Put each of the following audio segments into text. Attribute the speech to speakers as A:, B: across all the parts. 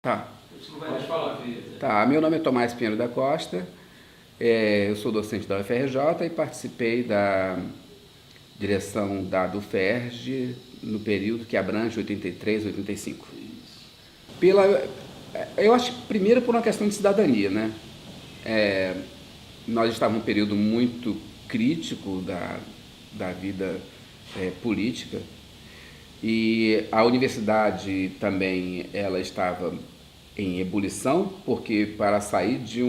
A: Tá.
B: Você não vai me falar.
A: Tá, meu nome é Tomás Pinheiro da Costa, eu sou docente da UFRJ e participei da direção da UFERJ no período que abrange 83, 85. Eu acho que primeiro por uma questão de cidadania, né? Nós estávamos num período muito crítico da vida política e a universidade também ela estava em ebulição, porque para sair de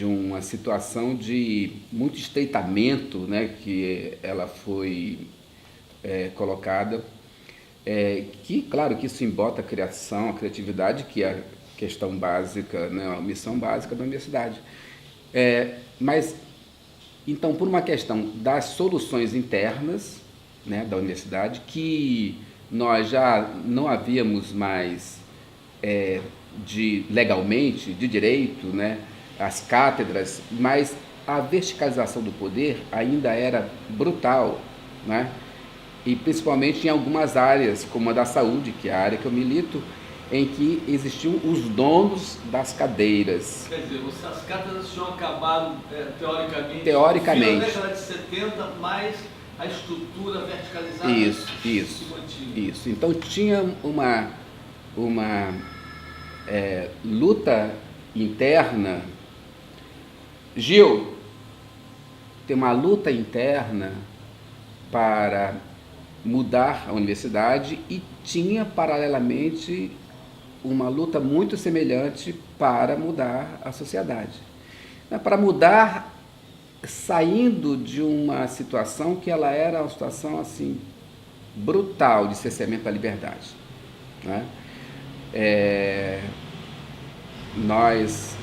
A: uma situação de muito estreitamento, né, que ela foi colocada, que claro que isso embota a criação, a criatividade, que é a questão básica, né, a missão básica da universidade. Mas, então, por uma questão das soluções internas, né, da universidade, que nós já não havíamos mais legalmente, de direito, né, as cátedras, mas a verticalização do poder ainda era brutal, né? E principalmente em algumas áreas, como a da saúde, que é a área que eu milito, em que existiam os donos das cadeiras.
B: Quer dizer, as cátedras tinham acabado teoricamente
A: Teoricamente.
B: na década de 70, mas a estrutura verticalizada
A: Isso. Então tinha uma luta interna. Gil, tem uma luta interna para mudar a universidade e tinha paralelamente uma luta muito semelhante para mudar a sociedade. Para mudar saindo de uma situação que ela era uma situação assim brutal de cerceamento da liberdade, né? Nós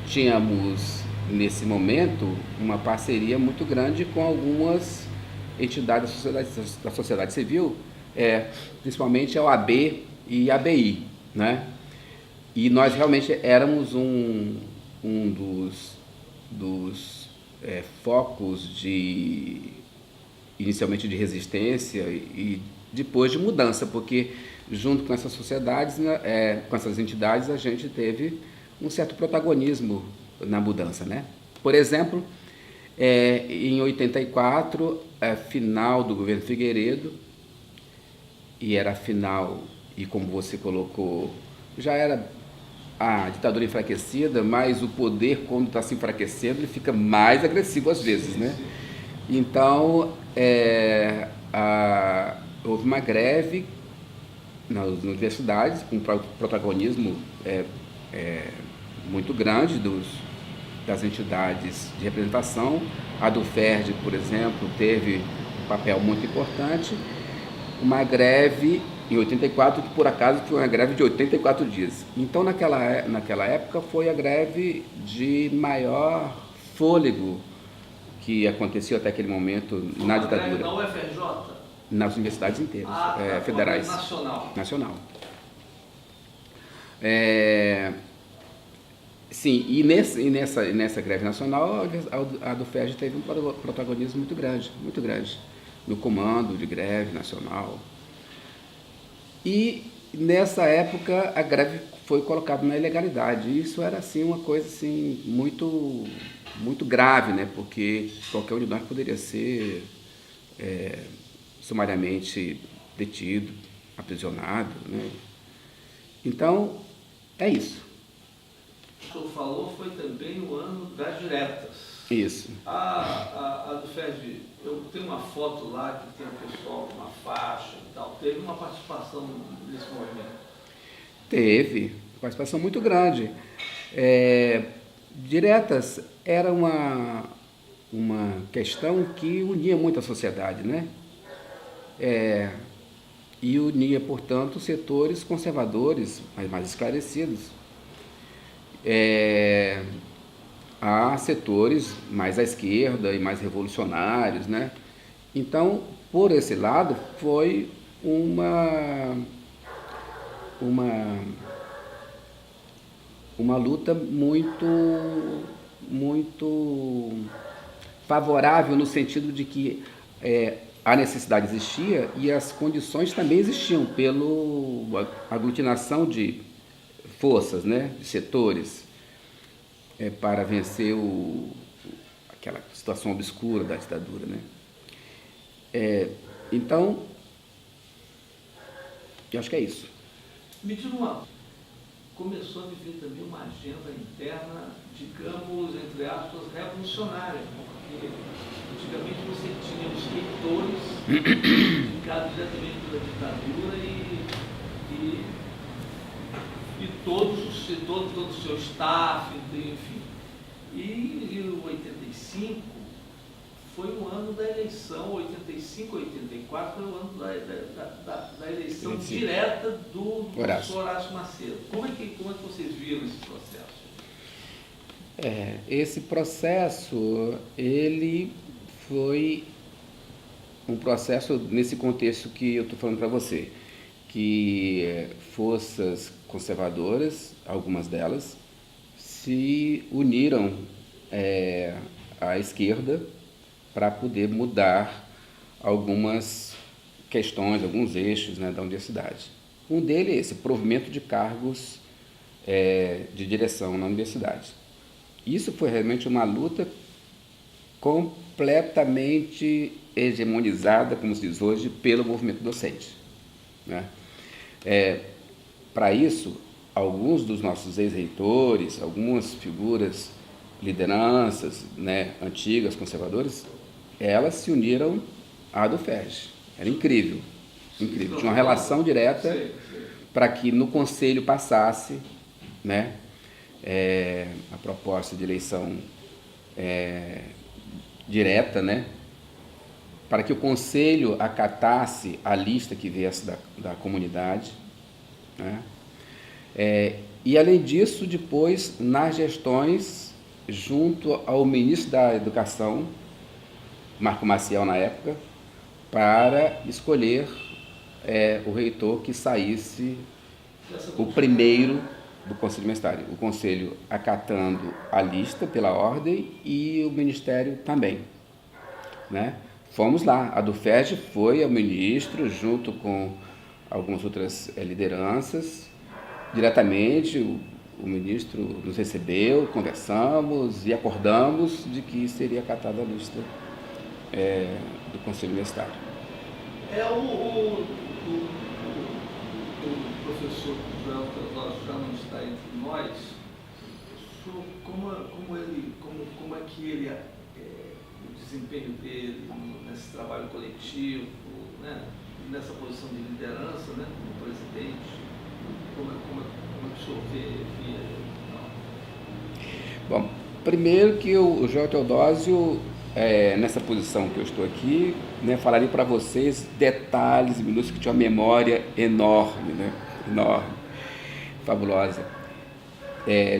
A: tínhamos nesse momento uma parceria muito grande com algumas entidades da sociedade civil, principalmente a OAB e a ABI, né? E nós realmente éramos um dos focos inicialmente de resistência e depois de mudança, porque junto com essas sociedades, com essas entidades, a gente teve um certo protagonismo na mudança, né? Por exemplo, em 84, final do governo Figueiredo, e era final, e como você colocou, já era a ditadura enfraquecida, mas o poder, quando está se enfraquecendo, ele fica mais agressivo às vezes, né? Então, houve uma greve nas universidades, com protagonismo muito grande das entidades de representação. A do UFERJ, por exemplo, teve um papel muito importante. Uma greve em 84, que por acaso foi uma greve de 84 dias. Então, naquela época, foi a greve de maior fôlego que aconteceu até aquele momento na ditadura.
B: Na UFRJ?
A: Nas universidades inteiras, federais.
B: Nacional.
A: Sim, e nessa greve nacional, a do UFERJ teve um protagonismo muito grande, no comando de greve nacional. E nessa época a greve foi colocada na ilegalidade. E isso era assim uma coisa assim muito muito grave, né? Porque qualquer um de nós poderia ser sumariamente detido, aprisionado, né? Então é isso.
B: O que o senhor falou foi também o ano das diretas.
A: Isso.
B: A do FERJ, eu tenho uma foto lá que tem o pessoal com uma faixa e tal. Teve uma participação nesse movimento?
A: Teve, participação muito grande. Diretas era uma questão que unia muito a sociedade, né? E unia, portanto, setores conservadores, mas mais esclarecidos. Há setores mais à esquerda e mais revolucionários, né? Então, por esse lado, foi uma luta muito favorável no sentido de que a necessidade existia e as condições também existiam pela aglutinação de forças, né, de setores, para vencer aquela situação obscura da ditadura, né? Então, eu acho que é isso.
B: Me diga começou a viver também uma agenda interna, digamos, entre aspas, revolucionária, porque antigamente você tinha os reitores indicados diretamente pela ditadura e todo o seu staff, enfim. E em 85 foi o ano da eleição, 85, 84 foi o ano da eleição direta do professor Horácio Macedo. Como é que vocês viram esse processo?
A: Esse processo, ele foi um processo nesse contexto que eu estou falando para você, que forças conservadoras, algumas delas, se uniram à esquerda para poder mudar algumas questões, alguns eixos, né, da universidade. Um deles é esse, provimento de cargos de direção na universidade. Isso foi realmente uma luta completamente hegemonizada, como se diz hoje, pelo movimento docente, né? Para isso, alguns dos nossos ex-reitores, algumas figuras, lideranças, né, antigas, conservadoras, elas se uniram à do FERJ. Era incrível, incrível. Tinha uma relação direta para que no conselho passasse, né, a proposta de eleição direta, né, para que o conselho acatasse a lista que viesse da comunidade, né, e além disso, depois, nas gestões, junto ao ministro da Educação, Marco Maciel na época, para escolher o reitor que saísse o primeiro do Conselho Universitário. O Conselho acatando a lista pela ordem e o Ministério também, né? Fomos lá, a do FERJ foi ao ministro, junto com algumas outras lideranças, diretamente. O ministro nos recebeu, conversamos e acordamos de que seria acatada a lista do Conselho Universitário.
B: O professor Joel Teodósio já não está entre nós. Como é que ele, o desempenho dele nesse trabalho coletivo, né, nessa posição de liderança, né, como presidente, como é que o senhor via?
A: Bom, primeiro que o Joel Teodósio, nessa posição que eu estou aqui, né, falaria para vocês detalhes minutos, que tinha uma memória enorme, né, enorme, fabulosa.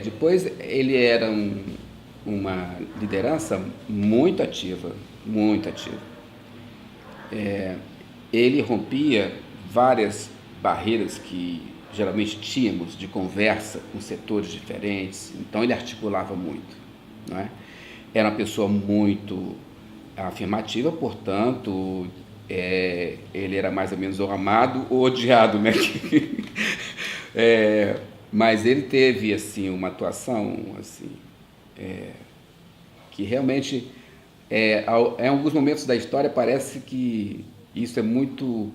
A: Depois ele era uma liderança muito ativa, muito ativa. Ele rompia várias barreiras que geralmente tínhamos de conversa com setores diferentes, então ele articulava muito, não é? Era uma pessoa muito afirmativa, portanto, ele era mais ou menos ou amado ou odiado, né? Mas ele teve assim uma atuação assim, que realmente em alguns momentos da história parece que isso é muito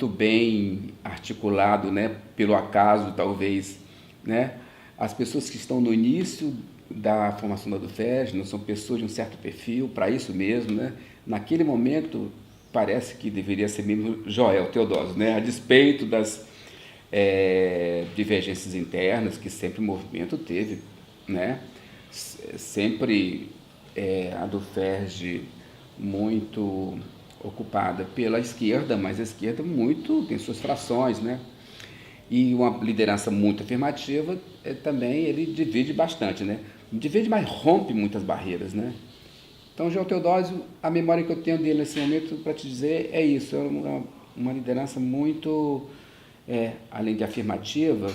A: bem articulado, né, pelo acaso, talvez, né? As pessoas que estão no início da formação da UFERJ não são pessoas de um certo perfil, para isso mesmo, né? Naquele momento parece que deveria ser mesmo Joel Teodósio, né? A despeito das divergências internas que sempre o movimento teve, né? Sempre a do FERJ muito ocupada pela esquerda, mas a esquerda tem suas frações, né? E uma liderança muito afirmativa, também ele divide bastante, né? Divide, mas rompe muitas barreiras, né? Então, João Teodósio, a memória que eu tenho dele nesse momento, para te dizer, é isso, uma liderança muito, além de afirmativa,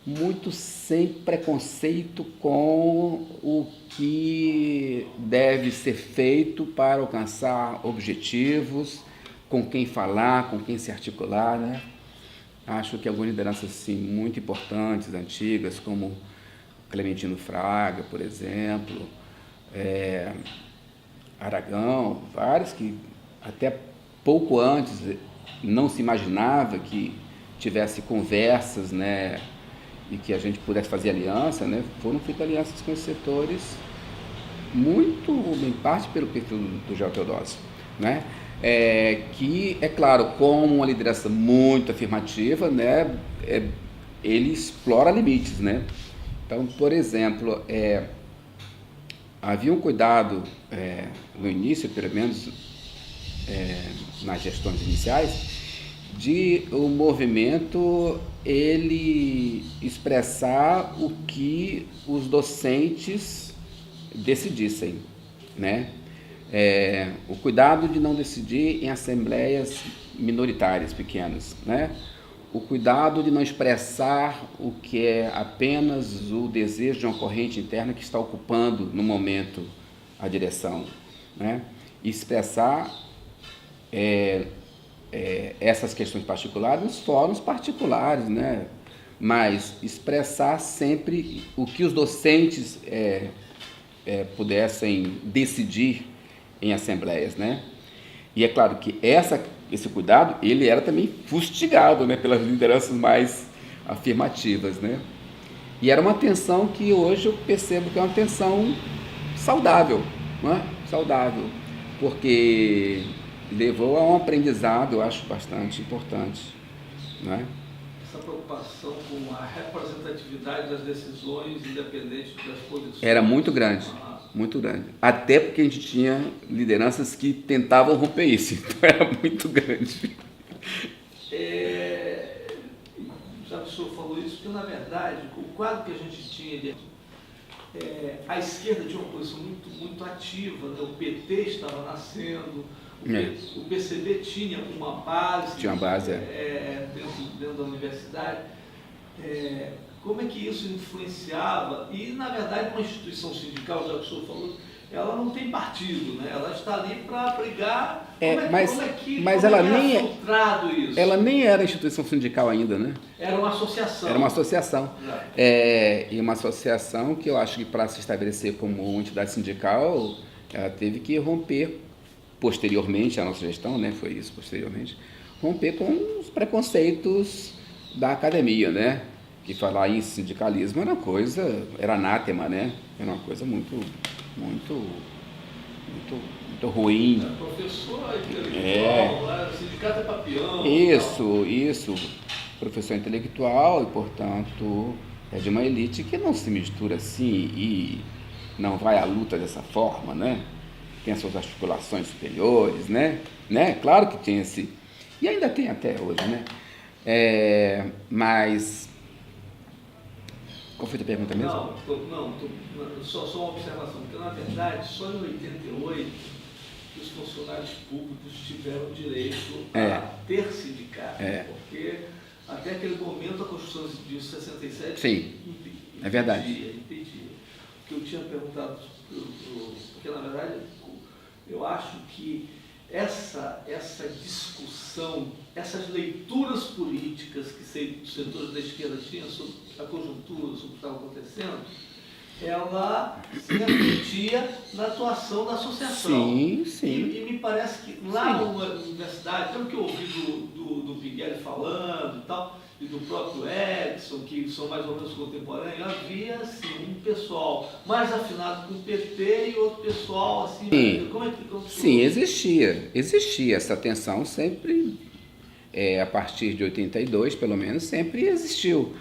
A: muito sem preconceito com o que deve ser feito para alcançar objetivos, com quem falar, com quem se articular, né? Acho que algumas lideranças assim, muito importantes, antigas, como Clementino Fraga, por exemplo, Aragão, vários que até pouco antes não se imaginava que tivesse conversas, né, e que a gente pudesse fazer aliança, né, foram feitas alianças com esses setores, muito em parte pelo perfil do João Teodósio, né, que, é claro, como uma liderança muito afirmativa, né, ele explora limites, né. Então, por exemplo, havia um cuidado no início, pelo menos nas gestões iniciais, de o movimento ele expressar o que os docentes decidissem, né? O cuidado de não decidir em assembleias minoritárias, pequenas, né? O cuidado de não expressar o que é apenas o desejo de uma corrente interna que está ocupando no momento a direção, né? Expressar essas questões particulares nos fóruns particulares, né? Mas expressar sempre o que os docentes pudessem decidir em assembleias, né? E é claro que esse cuidado, ele era também fustigado, né, pelas lideranças mais afirmativas, né? E era uma tensão que hoje eu percebo que é uma tensão saudável, não é? Saudável, porque levou a um aprendizado, eu acho, bastante importante, não é?
B: Essa preocupação com a representatividade das decisões, independente das posições.
A: Era muito grande, muito grande. Até porque a gente tinha lideranças que tentavam romper isso, então era muito grande.
B: Já que o senhor falou isso, porque na verdade o quadro que a gente tinha ali, a esquerda tinha uma posição muito, muito ativa, né? O PT estava nascendo, o PCB tinha uma base, dentro da universidade. Como é que isso influenciava? E, na verdade, uma instituição sindical, já que o senhor falou, ela não tem partido, né? Ela está ali para brigar.
A: Mas ela nem
B: isso?
A: Ela nem era instituição sindical ainda, né?
B: Era uma associação.
A: Era uma associação. E uma associação que eu acho que, para se estabelecer como uma entidade sindical, ela teve que romper posteriormente, a nossa gestão, né? Foi isso, posteriormente, romper com os preconceitos da academia, né? Que falar em sindicalismo era anátema, né? Era uma coisa muito ruim.
B: Professor intelectual, sindicato é papião.
A: Isso. Professor intelectual e, portanto, é de uma elite que não se mistura assim e não vai à luta dessa forma, né? Tem as suas articulações superiores, né? Claro que tem esse... E ainda tem até hoje, né? Mas... Qual foi a tua pergunta mesmo?
B: Só uma observação, porque na verdade só em 88 que os funcionários públicos tiveram direito a ter sindicato, porque até aquele momento a Constituição de 67
A: é verdade.
B: Impedia. O que eu tinha perguntado, porque na verdade eu acho que essa discussão, essas leituras políticas que os setores da esquerda tinham sobre a conjuntura, sobre o que estava acontecendo, ela se refletia na atuação da associação.
A: Sim.
B: E me parece que lá na universidade, pelo que eu ouvi do Pinguelli falando e tal, e do próprio Edson, que são mais ou menos contemporâneos, havia assim, um pessoal mais afinado com o PT e outro pessoal assim...
A: Sim, existia essa tensão sempre, a partir de 82, pelo menos, sempre existiu.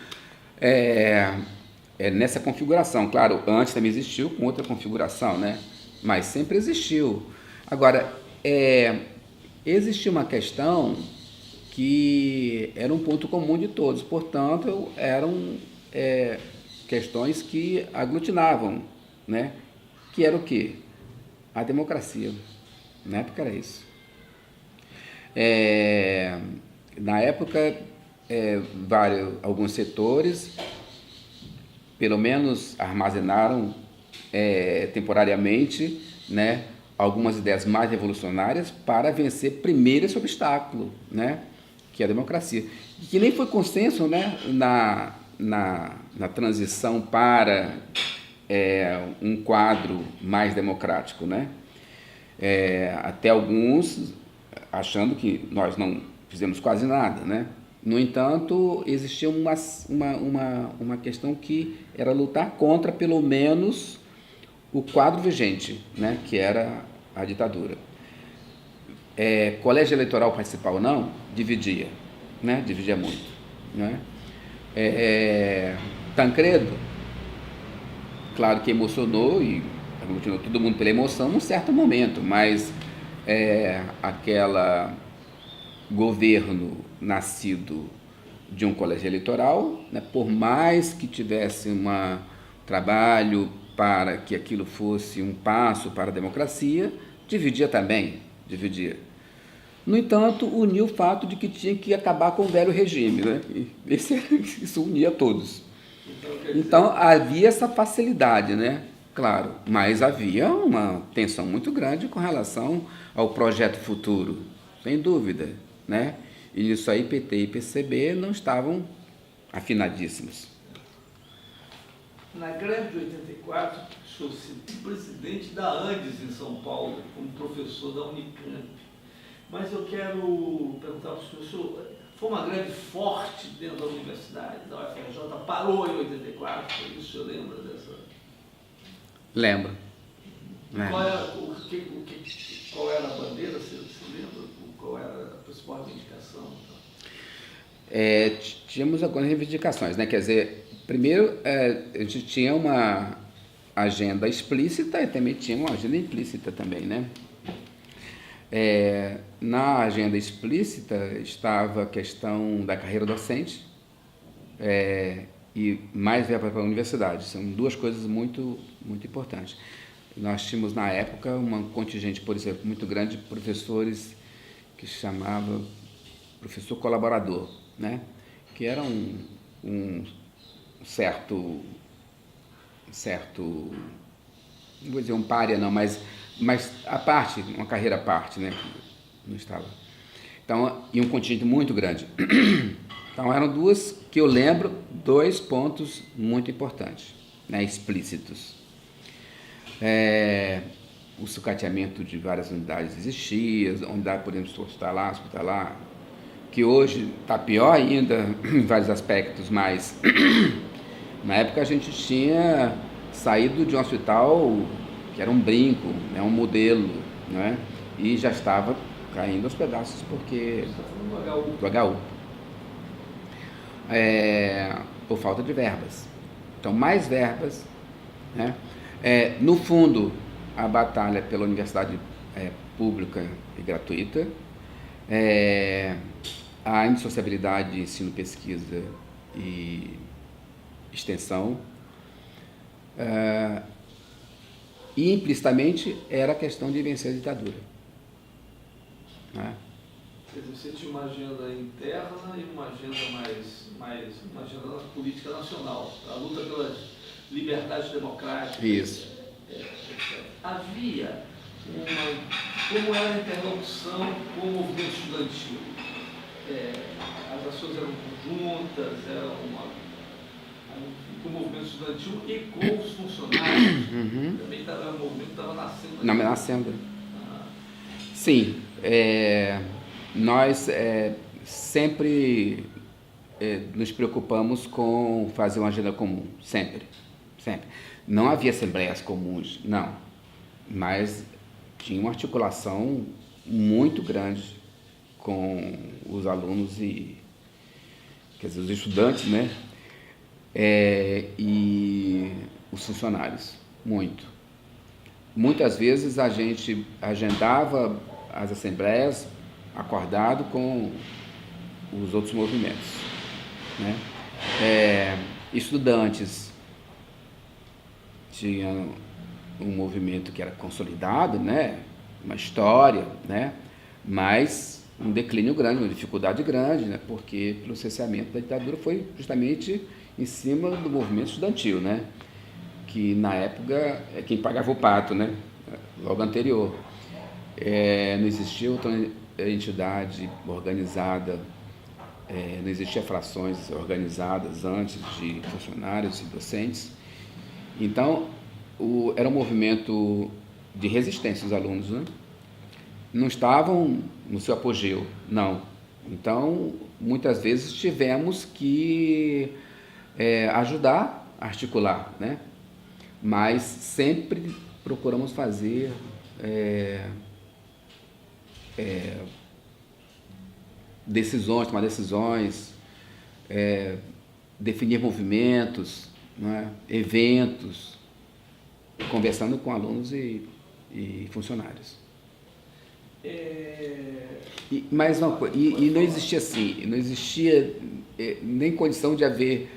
A: Nessa configuração, claro, antes também existiu com outra configuração, né? Mas sempre existiu. Agora, existia uma questão que era um ponto comum de todos, portanto, eram questões que aglutinavam, né? Que era o quê? A democracia. Na época era isso. Na época, alguns setores pelo menos armazenaram temporariamente, né, algumas ideias mais revolucionárias para vencer primeiro esse obstáculo, né, que é a democracia. Que nem foi consenso, né, na transição para um quadro mais democrático, né? Até alguns achando que nós não fizemos quase nada, né? No entanto, existia uma questão que era lutar contra, pelo menos, o quadro vigente, né? Que era a ditadura. Colégio eleitoral participar ou não, dividia, né? Dividia muito, né? Tancredo, claro que emocionou e aglutinou todo mundo pela emoção num certo momento, mas aquela governo nascido de um colégio eleitoral, né, por mais que tivesse um trabalho para que aquilo fosse um passo para a democracia, dividia também, dividia. No entanto, unia o fato de que tinha que acabar com o velho regime, né? Isso unia todos. Então havia essa facilidade, né? Claro, mas havia uma tensão muito grande com relação ao projeto futuro, sem dúvida, né? E isso aí PT e PCB não estavam afinadíssimos.
B: Na greve de 84, o senhor se presidente da Andes em São Paulo, como professor da Unicamp. Mas eu quero perguntar para o senhor, foi uma greve forte dentro da universidade, da UFRJ, parou em 84, o senhor lembra dessa?
A: Lembro.
B: Qual era a bandeira, você lembra? Qual era a principal reivindicação?
A: Tínhamos algumas reivindicações, né? Quer dizer, primeiro a gente tinha uma agenda explícita e também tinha uma agenda implícita também, né? Na agenda explícita estava a questão da carreira docente e mais verba para a universidade. São duas coisas muito, muito importantes. Nós tínhamos, na época, um contingente, por exemplo, muito grande de professores que se chamava professor colaborador, né? Que era um certo, não vou dizer um pária, não, mas a parte, uma carreira à parte, né? Não estava. Então, e um contingente muito grande. Então, eram duas, que eu lembro, dois pontos muito importantes, né? Explícitos. O sucateamento de várias unidades existia, unidade, por exemplo, hospitalar, que hoje está pior ainda em vários aspectos, mas na época a gente tinha saído de um hospital que era um brinco, né, um modelo, né, e já estava caindo aos pedaços porque do HU. Por falta de verbas. Então, mais verbas, né? No fundo, a batalha pela universidade pública e gratuita, a indissociabilidade de ensino, pesquisa e extensão, e implicitamente era a questão de vencer a ditadura, né?
B: Quer dizer, você tinha uma agenda interna e uma agenda uma agenda política nacional, a luta pelas liberdades democráticas.
A: Isso.
B: Havia como era a interlocução com o movimento estudantil? As ações eram conjuntas, com o movimento estudantil e com os funcionários. Também o movimento estava nascendo.
A: Não, nascendo. Sim. Nós sempre nos preocupamos com fazer uma agenda comum, sempre. Não havia assembleias comuns, não, mas tinha uma articulação muito grande com os alunos quer dizer, os estudantes, né? E os funcionários, muito. Muitas vezes a gente agendava as assembleias acordado com os outros movimentos, né? Estudantes tinham um movimento que era consolidado, né? Uma história, né? Mas um declínio grande, uma dificuldade grande, né? Porque pelo cerceamento da ditadura foi justamente em cima do movimento estudantil, né? Que na época é quem pagava o pato, né? Logo anterior. Não existia outra entidade organizada, não existia frações organizadas antes de funcionários e docentes. Então, era um movimento de resistência os alunos, né? Não estavam no seu apogeu, não. Então, muitas vezes tivemos que ajudar a articular, né? Mas sempre procuramos fazer decisões, tomar decisões, definir movimentos, né? Eventos, conversando com alunos e funcionários. Mas uma coisa, e não existia assim, não existia nem condição de haver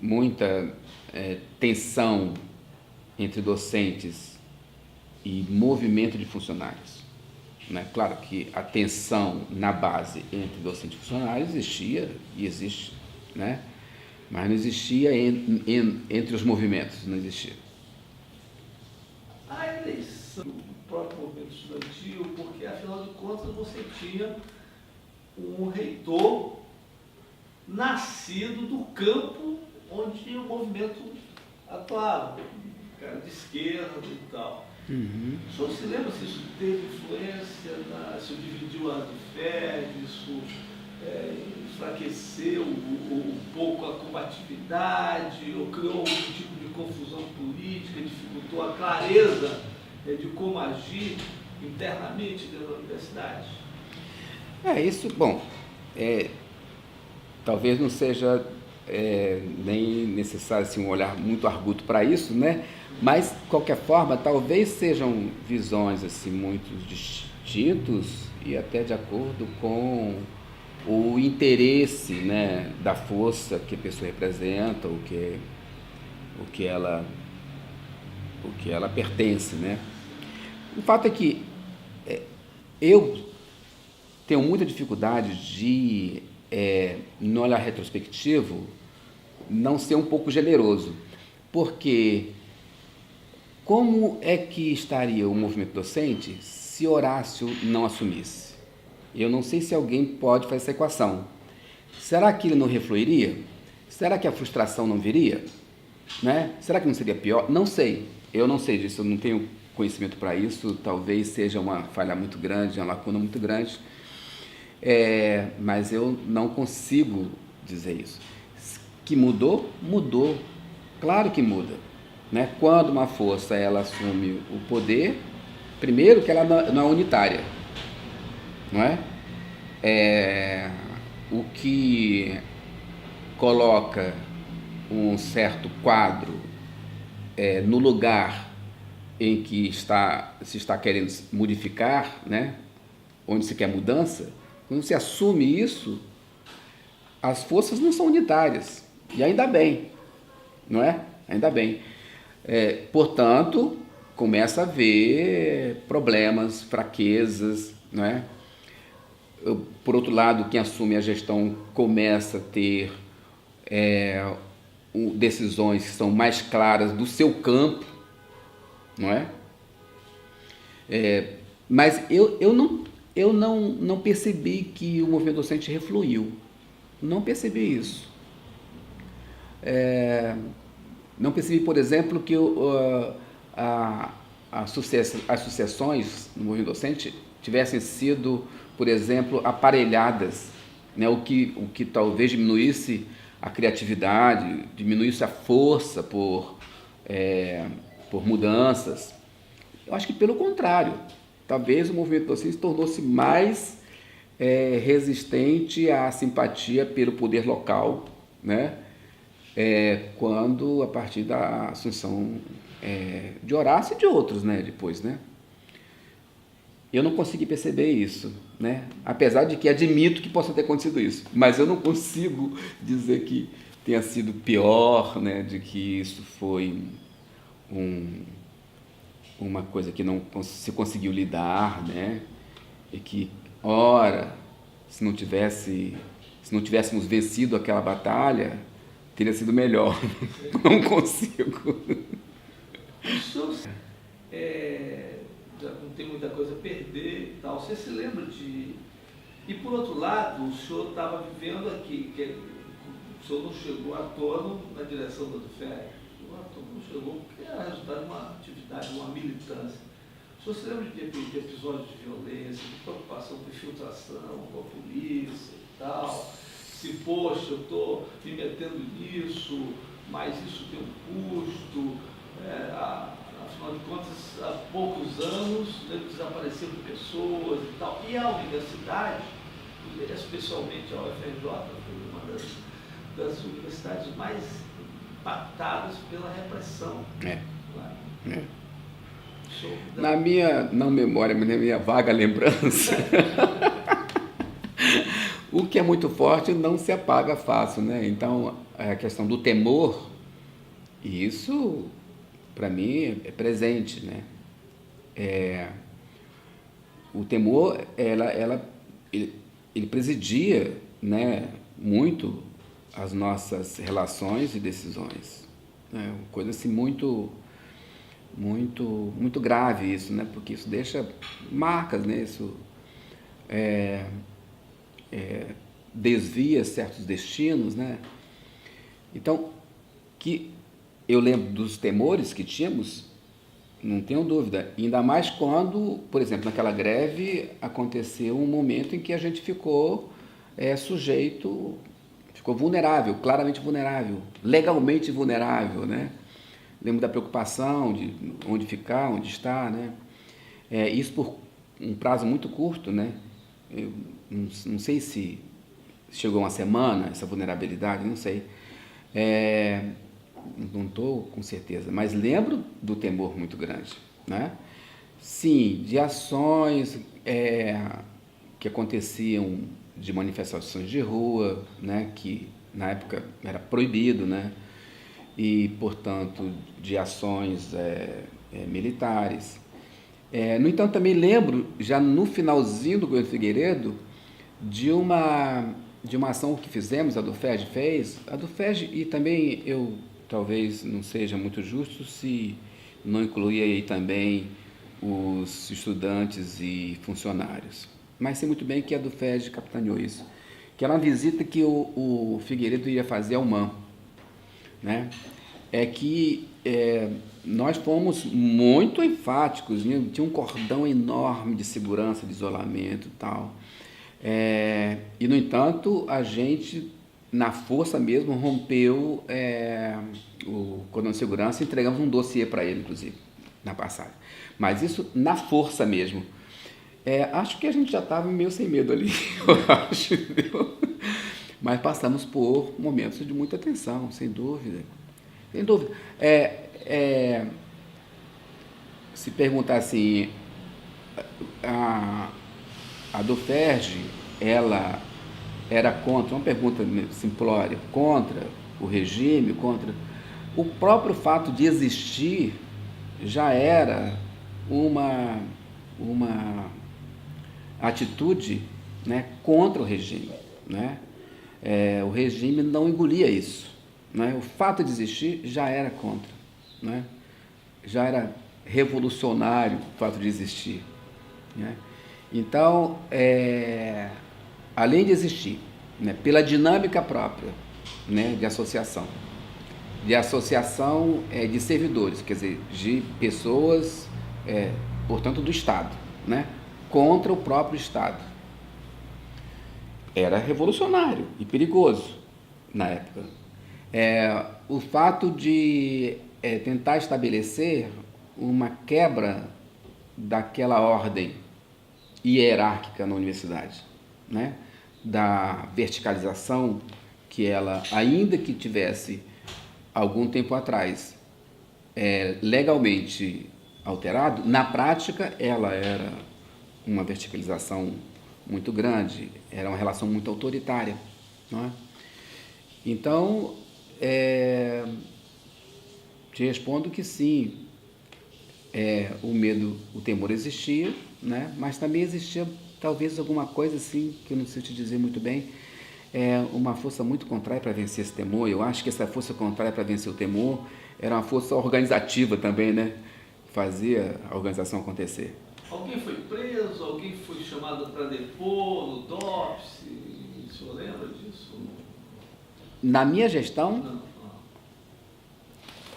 A: muita tensão entre docentes e movimento de funcionários. Né? Claro que a tensão na base entre docentes e funcionários existia e existe, né? Mas não existia entre os movimentos, não existia.
B: A eleição do próprio movimento estudantil, porque afinal de contas você tinha um reitor nascido do campo onde o movimento atuava, cara de esquerda e tal.
A: Uhum.
B: O senhor se lembra se isso teve influência, se dividiu a fé, isso enfraqueceu um pouco a combatividade, ou criou algum tipo de confusão política, dificultou a clareza de como agir internamente dentro da universidade?
A: Isso, bom, talvez não seja nem necessário assim, um olhar muito arguto para isso, né? Mas, de qualquer forma, talvez sejam visões assim, muito distintos e até de acordo com o interesse, né, da força que a pessoa representa, o que ela pertence, né? O fato é que eu tenho muita dificuldade de, no olhar retrospectivo, não ser um pouco generoso, porque como é que estaria o movimento docente se Horácio não assumisse? Eu não sei se alguém pode fazer essa equação. Será que ele não refluiria? Será que a frustração não viria? Né? Será que não seria pior? Não sei. Eu não sei disso, eu não tenho conhecimento para isso. Talvez seja uma falha muito grande, uma lacuna muito grande. Mas eu não consigo dizer isso. Que mudou? Mudou. Claro que muda. Né? Quando uma força ela assume o poder, primeiro que ela não é unitária, não é? O que coloca um certo quadro no lugar em que se está querendo modificar, né? Onde se quer mudança, quando se assume isso, as forças não são unitárias, e ainda bem, não é? Ainda bem. Portanto, começa a haver problemas, fraquezas, não é? Por outro lado, quem assume a gestão começa a ter decisões que são mais claras do seu campo, não é? Mas eu não percebi que o movimento docente refluiu. Não percebi isso. Não percebi, por exemplo, que as sucessões no movimento docente tivessem sido, por exemplo, aparelhadas, né? O que talvez diminuísse a criatividade, diminuísse a força por mudanças. Eu acho que pelo contrário, talvez o movimento docente tornou-se mais resistente à simpatia pelo poder local, né? Quando a partir da assunção de Horácio e de outros, né? Depois, né? Eu não consegui perceber isso, né? Apesar de que admito que possa ter acontecido isso, mas eu não consigo dizer que tenha sido pior, né? De que isso foi uma coisa que não se conseguiu lidar, né? E que ora, se não tivéssemos vencido aquela batalha, teria sido melhor. Não consigo.
B: O senhor já não tem muita coisa a perder e tal. Você se lembra de... E por outro lado, o senhor estava vivendo aqui, o senhor não chegou à toa na direção da UFER. Não chegou porque era resultado de uma atividade, uma militância. O senhor se lembra de episódios de violência, de preocupação com infiltração, com a polícia e tal? Se, poxa, eu estou me metendo nisso, mas isso tem um custo. Afinal de contas, há poucos anos desapareceram pessoas e tal. E a universidade, especialmente a UFRJ, foi uma das universidades mais impactadas pela repressão. Na minha,
A: não memória, mas na minha vaga lembrança, o que é muito forte não se apaga fácil, né? Então, a questão do temor, isso, para mim, é presente, né? O temor, ele presidia, né, muito as nossas relações e decisões. Né? Coisa assim muito grave isso, né? Porque isso deixa marcas, né? Isso desvia certos destinos, né? Então, que eu lembro dos temores que tínhamos, não tenho dúvida, ainda mais quando, por exemplo, naquela greve aconteceu um momento em que a gente ficou sujeito, ficou vulnerável, claramente vulnerável, legalmente vulnerável, né? Lembro da preocupação de onde ficar, onde estar, né? Isso por um prazo muito curto, né? Eu não sei se chegou uma semana, essa vulnerabilidade, não sei. Não estou com certeza, mas lembro do temor muito grande, né? Sim, de ações que aconteciam, de manifestações de rua, né? Que na época era proibido, né? E, portanto, de ações militares. No entanto, também lembro, já no finalzinho do governo Figueiredo, de uma ação que fizemos, a DUFERJ fez, e também eu talvez não seja muito justo se não incluir aí também os estudantes e funcionários. Mas sei muito bem que a DUFERJ capitaneou isso, que era uma visita que o Figueiredo ia fazer ao MAM, né? Nós fomos muito enfáticos, né? Tinha um cordão enorme de segurança, de isolamento e tal. E, no entanto, a gente, na força mesmo, rompeu o cordão de segurança e entregamos um dossiê para ele, inclusive, na passagem. Mas isso na força mesmo. Acho que a gente já estava meio sem medo ali, eu acho, entendeu? Mas passamos por momentos de muita tensão, sem dúvida. Sem dúvida. Se perguntar assim, a DUFERJ, ela era contra, uma pergunta simplória, contra o regime, contra... O próprio fato de existir já era uma atitude, né, contra o regime, né? O regime não engolia isso. Né? O fato de existir já era contra, né? Já era revolucionário o fato de existir, né? Então, além de existir, né, pela dinâmica própria, né, de associação de servidores, quer dizer, de pessoas, portanto, do Estado, né, contra o próprio Estado, era revolucionário e perigoso na época. O fato de tentar estabelecer uma quebra daquela ordem hierárquica na universidade, né? Da verticalização que ela, ainda que tivesse algum tempo atrás legalmente alterado, na prática ela era uma verticalização muito grande, era uma relação muito autoritária, não é? Então, te respondo que sim, o medo, o temor existia, né? Mas também existia talvez alguma coisa assim, que eu não sei te dizer muito bem, uma força muito contrária para vencer esse temor. Eu acho que essa força contrária para vencer o temor era uma força organizativa também, né? Fazia a organização acontecer.
B: Alguém foi preso? Alguém foi chamado para depor no DOPS? O senhor lembra disso?
A: Na minha gestão,
B: Não.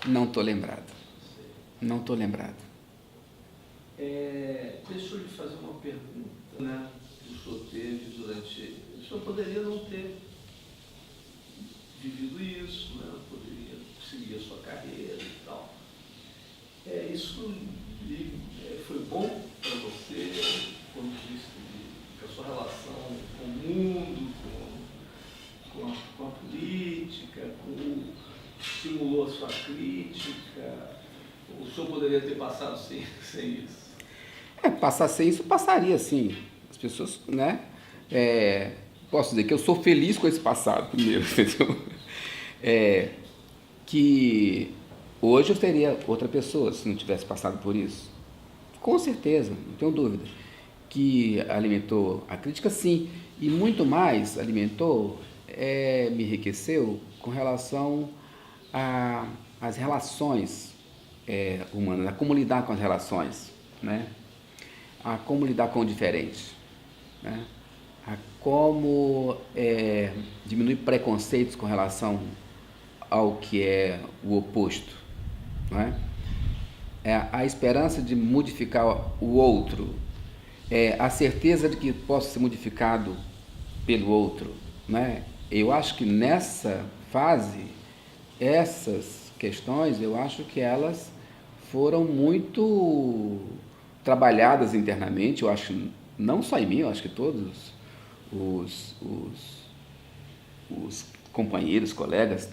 A: não estou lembrado. Não estou lembrado.
B: Deixa eu lhe fazer uma pergunta, né? Que o senhor teve durante... O senhor poderia não ter vivido isso, né? Poderia seguir a sua carreira e tal. Isso foi bom para você, do ponto de vista de a sua relação com o mundo, com a política, estimulou a sua crítica? O senhor poderia ter passado sem isso?
A: Passar sem isso, passaria sim. As pessoas, né? Posso dizer que eu sou feliz com esse passado, primeiro, entendeu? Que hoje eu seria outra pessoa se não tivesse passado por isso. Com certeza, não tenho dúvida. Que alimentou a crítica, sim. E muito mais alimentou, me enriqueceu com relação às relações humanas, a como lidar com as relações, né? A como lidar com o diferente, né? A como diminuir preconceitos com relação ao que é o oposto, não é? A esperança de modificar o outro, a certeza de que possa ser modificado pelo outro, né? Eu acho que nessa fase, essas questões, eu acho que elas foram muito trabalhadas internamente. Eu acho, não só em mim, eu acho que todos os companheiros, colegas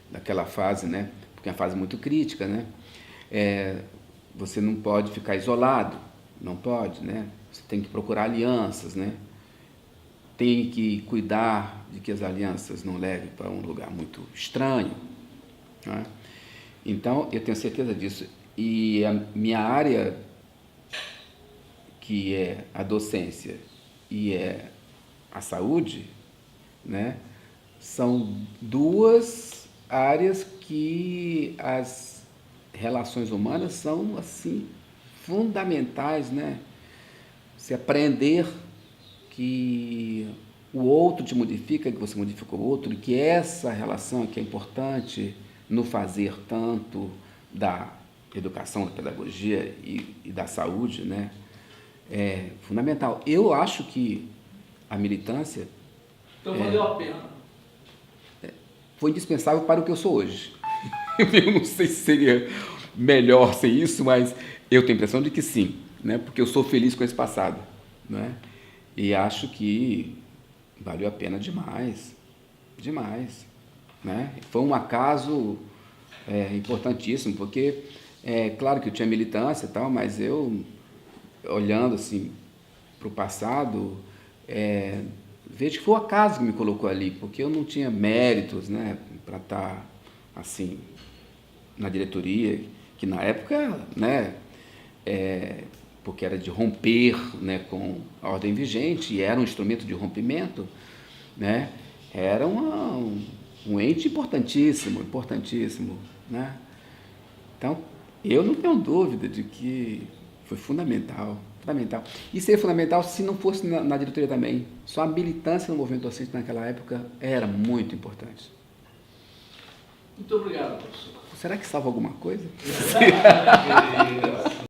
A: daquela fase, né? Porque é uma fase muito crítica, né? Você não pode ficar isolado, não pode, né? Você tem que procurar alianças, né? Tem que cuidar de que as alianças não levem para um lugar muito estranho, né? Então, eu tenho certeza disso. E a minha área, que é a docência e a saúde, né? São duas áreas que as relações humanas são, assim, fundamentais, né? Se aprender que o outro te modifica, que você modifica o outro, e que essa relação que é importante no fazer tanto da educação, da pedagogia e da saúde, né? É fundamental. Eu acho que a militância...
B: Então valeu a pena.
A: Foi indispensável para o que eu sou hoje. Eu não sei se seria melhor sem isso, mas eu tenho a impressão de que sim, né? Porque eu sou feliz com esse passado, né? E acho que valeu a pena demais, demais, né? Foi um acaso importantíssimo, porque claro que eu tinha militância e tal, mas eu, olhando assim para o passado, vejo que foi o acaso que me colocou ali, porque eu não tinha méritos, né, para estar assim na diretoria, que na época, né, porque era de romper, né, com a ordem vigente, e era um instrumento de rompimento, né, era um ente importantíssimo, né? Então, eu não tenho dúvida de que foi fundamental. E seria fundamental se não fosse na diretoria também. Só a militância no movimento docente naquela época era muito importante.
B: Muito obrigado, professor.
A: Será que salva alguma coisa?